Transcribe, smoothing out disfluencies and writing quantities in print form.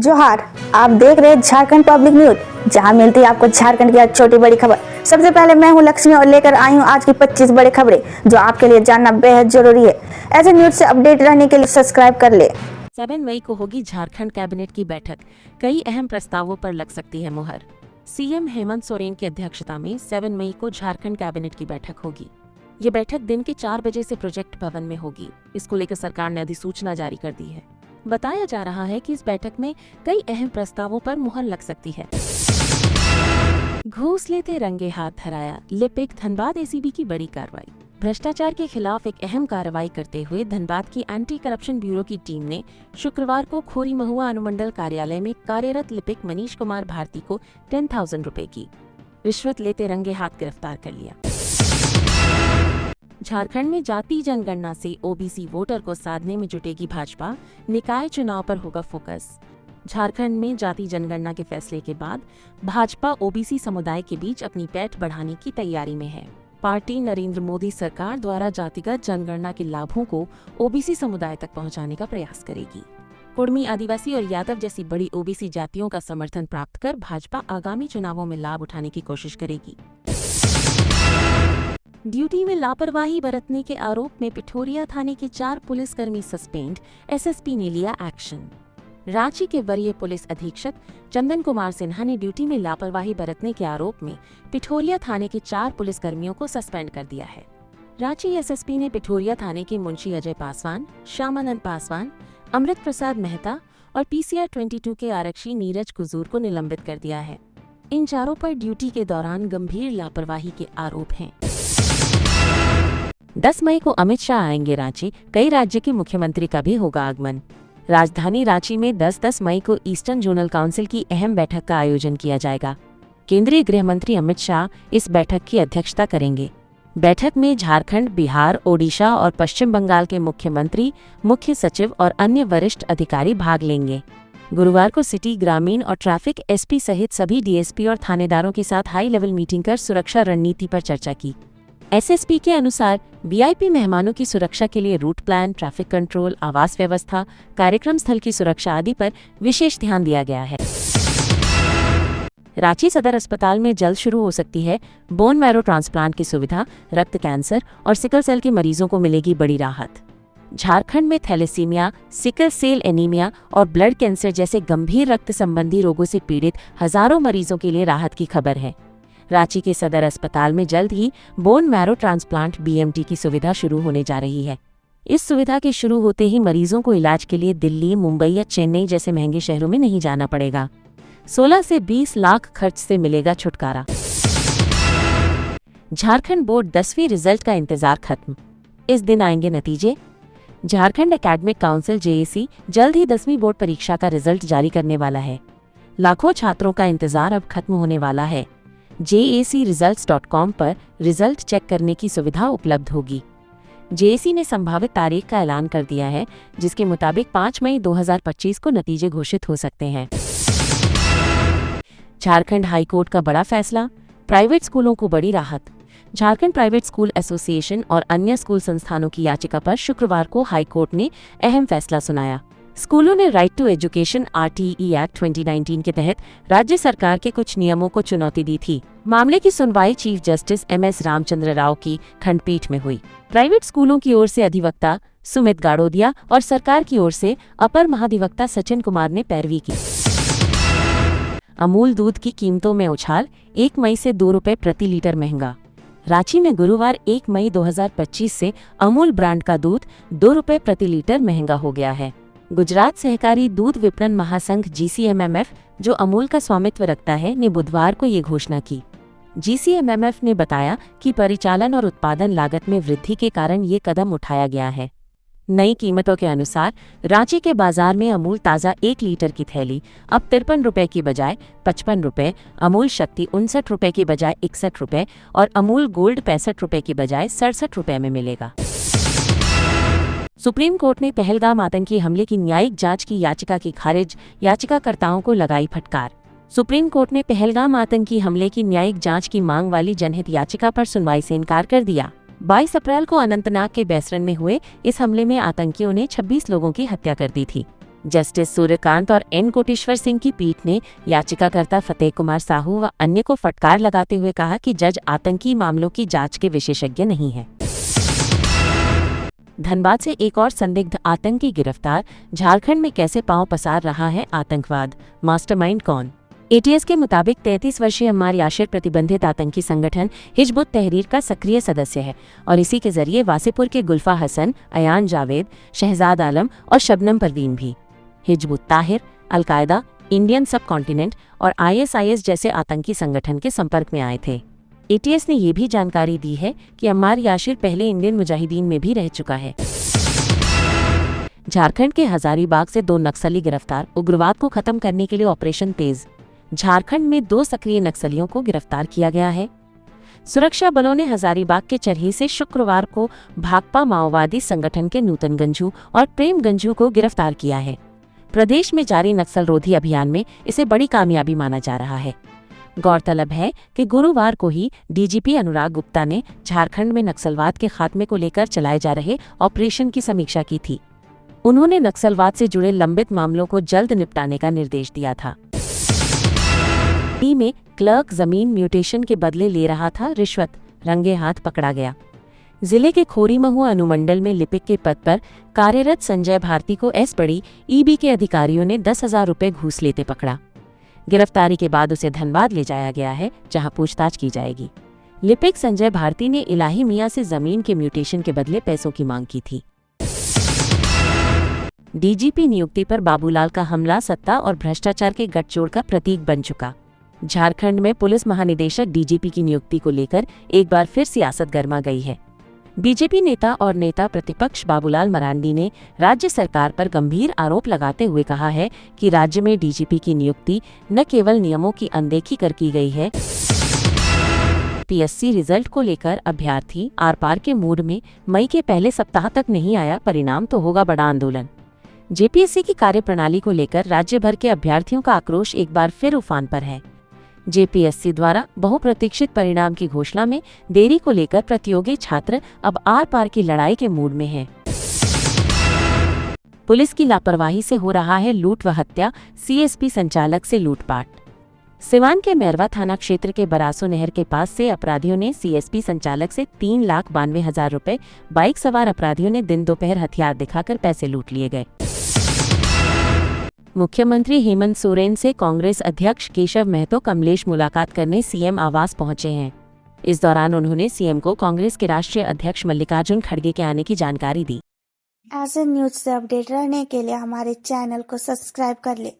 जोहार, आप देख रहे हैं झारखंड पब्लिक न्यूज, जहां मिलती है आपको झारखंड की हर छोटी बड़ी खबर। सबसे पहले मैं हूं लक्ष्मी और लेकर आई हूं आज की 25 बड़ी खबरें जो आपके लिए जानना बेहद जरूरी है। ऐसे न्यूज से अपडेट रहने के लिए सब्सक्राइब कर ले। 7 मई को होगी झारखंड कैबिनेट की बैठक। कई अहम प्रस्तावों पर लग सकती है मुहर। सीएम हेमंत सोरेन की अध्यक्षता में 7 मई को झारखंड कैबिनेट की बैठक होगी। ये बैठक दिन के 4 बजे से प्रोजेक्ट भवन में होगी। इसको लेकर सरकार ने अधिसूचना जारी कर दी है। बताया जा रहा है कि इस बैठक में कई अहम प्रस्तावों पर मुहर लग सकती है। घूस लेते रंगे हाथ धराया, लिपिक धनबाद एसीबी की बड़ी कार्रवाई। भ्रष्टाचार के खिलाफ एक अहम कार्रवाई करते हुए धनबाद की एंटी करप्शन ब्यूरो की टीम ने शुक्रवार को खोरी महुआ अनुमंडल कार्यालय में कार्यरत लिपिक मनीष कुमार भारती को 10,000 रुपए की रिश्वत लेते रंगे हाथ गिरफ्तार कर लिया। झारखंड में जाति जनगणना से ओबीसी वोटर को साधने में जुटेगी भाजपा, निकाय चुनाव पर होगा फोकस। झारखंड में जाति जनगणना के फैसले के बाद भाजपा ओबीसी समुदाय के बीच अपनी पैठ बढ़ाने की तैयारी में है। पार्टी नरेंद्र मोदी सरकार द्वारा जातिगत जनगणना के लाभों को ओबीसी समुदाय तक पहुंचाने का प्रयास करेगी। कुर्मी, आदिवासी और यादव जैसी बड़ी ओबीसी जातियों का समर्थन प्राप्त कर भाजपा आगामी चुनावों में लाभ उठाने की कोशिश करेगी। ड्यूटी में लापरवाही बरतने के आरोप में पिठोरिया थाने के 4 पुलिसकर्मी सस्पेंड, एसएसपी ने लिया एक्शन। रांची के वरीय पुलिस अधीक्षक चंदन कुमार सिन्हा ने ड्यूटी में लापरवाही बरतने के आरोप में पिठोरिया थाने के 4 पुलिसकर्मियों को सस्पेंड कर दिया है। रांची एसएसपी ने पिठोरिया थाने के मुंशी अजय पासवान, श्यामानंद पासवान, अमृत प्रसाद मेहता और पीसीआर 22 के आरक्षी नीरज कुजूर को निलंबित कर दिया है। इन चारों पर ड्यूटी के दौरान गंभीर लापरवाही के आरोप हैं। 10 मई को अमित शाह आएंगे रांची, कई राज्य के मुख्यमंत्री का भी होगा आगमन। राजधानी रांची में 10 मई को ईस्टर्न जोनल काउंसिल की अहम बैठक का आयोजन किया जाएगा। केंद्रीय गृह मंत्री अमित शाह इस बैठक की अध्यक्षता करेंगे। बैठक में झारखंड, बिहार, ओडिशा और पश्चिम बंगाल के मुख्यमंत्री, मुख्य सचिव और अन्य वरिष्ठ अधिकारी भाग लेंगे। गुरुवार को सिटी, ग्रामीण और ट्रैफिक एसपी सहित सभी डीएसपी और थानेदारों के साथ हाई लेवल मीटिंग कर सुरक्षा रणनीति पर चर्चा की। एसएसपी के अनुसार वीआईपी मेहमानों की सुरक्षा के लिए रूट प्लान, ट्रैफिक कंट्रोल, आवास व्यवस्था, कार्यक्रम स्थल की सुरक्षा आदि पर विशेष ध्यान दिया गया है। रांची सदर अस्पताल में जल्द शुरू हो सकती है बोन मैरो ट्रांसप्लांट की सुविधा। रक्त कैंसर और सिकल सेल के मरीजों को मिलेगी बड़ी राहत। झारखंड में थैलेसीमिया, सिकल सेल एनीमिया और ब्लड कैंसर जैसे गंभीर रक्त संबंधी रोगों से पीड़ित हजारों मरीजों के लिए राहत की खबर है। रांची के सदर अस्पताल में जल्द ही बोन मैरो ट्रांसप्लांट बीएमटी की सुविधा शुरू होने जा रही है। इस सुविधा के शुरू होते ही मरीजों को इलाज के लिए दिल्ली, मुंबई या चेन्नई जैसे महंगे शहरों में नहीं जाना पड़ेगा। 16 से 20 लाख खर्च से मिलेगा छुटकारा। झारखंड बोर्ड 10वीं रिजल्ट का इंतजार खत्म, इस दिन आएंगे नतीजे। झारखंड एकेडमिक काउंसिल जेएसी जल्द ही 10वीं बोर्ड परीक्षा का रिजल्ट जारी करने वाला है। लाखों छात्रों का इंतजार अब खत्म होने वाला है। jacresults.com पर रिजल्ट चेक करने की सुविधा उपलब्ध होगी। जेएसी ने संभावित तारीख का ऐलान कर दिया है, जिसके मुताबिक 5 मई 2025 को नतीजे घोषित हो सकते हैं। झारखंड हाईकोर्ट का बड़ा फैसला, प्राइवेट स्कूलों को बड़ी राहत। झारखंड प्राइवेट स्कूल एसोसिएशन और अन्य स्कूल संस्थानों की याचिका पर शुक्रवार को हाईकोर्ट ने अहम फैसला सुनाया। स्कूलों ने right to education RTE act 2019 के तहत राज्य सरकार के कुछ नियमों को चुनौती दी थी। मामले की सुनवाई chief justice MS Ramchandra Rao की खंडपीठ में हुई। प्राइवेट स्कूलों की ओर से अधिवक्ता सुमित गाड़ोदिया और सरकार की ओर से अपर महाधिवक्ता सचिन कुमार ने पैरवी की। अमूल दूध की कीमतों में उछाल, 1 मई से 2 रुपए प्रति लीटर महंगा। रांची में गुरुवार 1 मई 2025 से अमूल ब्रांड का दूध 2 रुपए प्रति लीटर महंगा हो गया है। गुजरात सहकारी दूध विपणन महासंघ जीसीएमएमएफ, जो अमूल का स्वामित्व रखता है, ने बुधवार को ये घोषणा की। जीसीएमएमएफ ने बताया कि परिचालन और उत्पादन लागत में वृद्धि के कारण ये कदम उठाया गया है। नई कीमतों के अनुसार रांची के बाजार में अमूल ताज़ा 1 लीटर की थैली अब 53 रुपए की बजाय 55 रुपए, अमूल शक्ति 59 रुपए की बजाय 61 रुपए और अमूल गोल्ड 65 रुपए की बजाय 67 रुपए में मिलेगा। सुप्रीम कोर्ट ने पहलगाम आतंकी हमले की न्यायिक जांच की याचिका की खारिज, याचिकाकर्ताओं को लगाई फटकार। सुप्रीम कोर्ट ने पहलगाम आतंकी हमले की न्यायिक जांच की मांग वाली जनहित याचिका पर सुनवाई से इनकार कर दिया। 22 अप्रैल को अनंतनाग के बैसरन में हुए इस हमले में आतंकियों ने 26 लोगों की हत्या कर दी थी। जस्टिस सूर्यकांत और एन कोटेश्वर सिंह की पीठ ने याचिकाकर्ता फतेह कुमार साहू व अन्य को फटकार लगाते हुए कहा कि जज आतंकी मामलों की जांच के विशेषज्ञ नहीं है। धनबाद से एक और संदिग्ध आतंकी गिरफ्तार। झारखंड में कैसे पांव पसार रहा है आतंकवाद, मास्टरमाइंड कौन? एटीएस के मुताबिक 33 वर्षीय अम्मार याशिर प्रतिबंधित आतंकी संगठन हिजबुत तहरीर का सक्रिय सदस्य है और इसी के जरिए वासेपुर के गुल्फा हसन, अयान जावेद, शहजाद आलम और शबनम परवीन भी हिजबुत ताहिर, अलकायदा, इंडियन सब कॉन्टिनेंट और ISIS जैसे आतंकी संगठन के संपर्क में आए थे। एटीएस ने ये भी जानकारी दी है कि अम्मार याशिर पहले इंडियन मुजाहिदीन में भी रह चुका है। झारखंड के हजारीबाग से 2 नक्सली गिरफ्तार। उग्रवाद को खत्म करने के लिए ऑपरेशन तेज। झारखंड में 2 सक्रिय नक्सलियों को गिरफ्तार किया गया है। सुरक्षा बलों ने हजारीबाग के चरही से शुक्रवार को भाकपा माओवादी संगठन के नूतन गंजू और प्रेम गंजू को गिरफ्तार किया है। प्रदेश में जारी नक्सल रोधी अभियान में इसे बड़ी कामयाबी माना जा रहा है। गौरतलब है कि गुरुवार को ही डीजीपी अनुराग गुप्ता ने झारखंड में नक्सलवाद के खात्मे को लेकर चलाए जा रहे ऑपरेशन की समीक्षा की थी। उन्होंने नक्सलवाद से जुड़े लंबित मामलों को जल्द निपटाने का निर्देश दिया था। में क्लर्क जमीन म्यूटेशन के बदले ले रहा था रिश्वत, रंगे हाथ पकड़ा गया। जिले के खोरीमहू अनुमंडल में लिपिक के पद पर कार्यरत संजय भारती को एस बड़ी ईबी के अधिकारियों ने 10,000 रुपए घूस लेते पकड़ा। गिरफ्तारी के बाद उसे धनबाद ले जाया गया है, जहां पूछताछ की जाएगी। लिपिक संजय भारती ने इलाही मियां से जमीन के म्यूटेशन के बदले पैसों की मांग की थी। डीजीपी नियुक्ति पर बाबूलाल का हमला सत्ता और भ्रष्टाचार के गठजोड़ का प्रतीक बन चुका। झारखंड में पुलिस महानिदेशक डीजीपी की नियुक्ति को लेकर एक बार फिर सियासत गर्मा गई है। बीजेपी नेता और नेता प्रतिपक्ष बाबूलाल मरांडी ने राज्य सरकार पर गंभीर आरोप लगाते हुए कहा है कि राज्य में डीजीपी की नियुक्ति न केवल नियमों की अनदेखी कर की गई है। पीएससी रिजल्ट को लेकर अभ्यर्थी आर पार के मूड में। मई के पहले सप्ताह तक नहीं आया परिणाम तो होगा बड़ा आंदोलन। जेपीएससी की कार्यप्रणाली को लेकर राज्य भर के अभ्यर्थियों का आक्रोश एक बार फिर उफान पर है। जेपीएससी द्वारा बहुप्रतीक्षित परिणाम की घोषणा में देरी को लेकर प्रतियोगी छात्र अब आर पार की लड़ाई के मूड में हैं। पुलिस की लापरवाही से हो रहा है लूट व हत्या, सीएसपी संचालक से लूटपाट। सिवान के मैरवा थाना क्षेत्र के बरासो नहर के पास से अपराधियों ने सीएसपी संचालक से 3,92,000 रुपए, बाइक सवार अपराधियों ने दिन दोपहर हथियार दिखाकर पैसे लूट लिए गए। मुख्यमंत्री हेमंत सोरेन से कांग्रेस अध्यक्ष केशव महतो कमलेश मुलाकात करने सीएम आवास पहुंचे हैं। इस दौरान उन्होंने सीएम को कांग्रेस के राष्ट्रीय अध्यक्ष मल्लिकार्जुन खड़गे के आने की जानकारी दी। ऐसे न्यूज से अपडेट रहने के लिए हमारे चैनल को सब्सक्राइब कर ले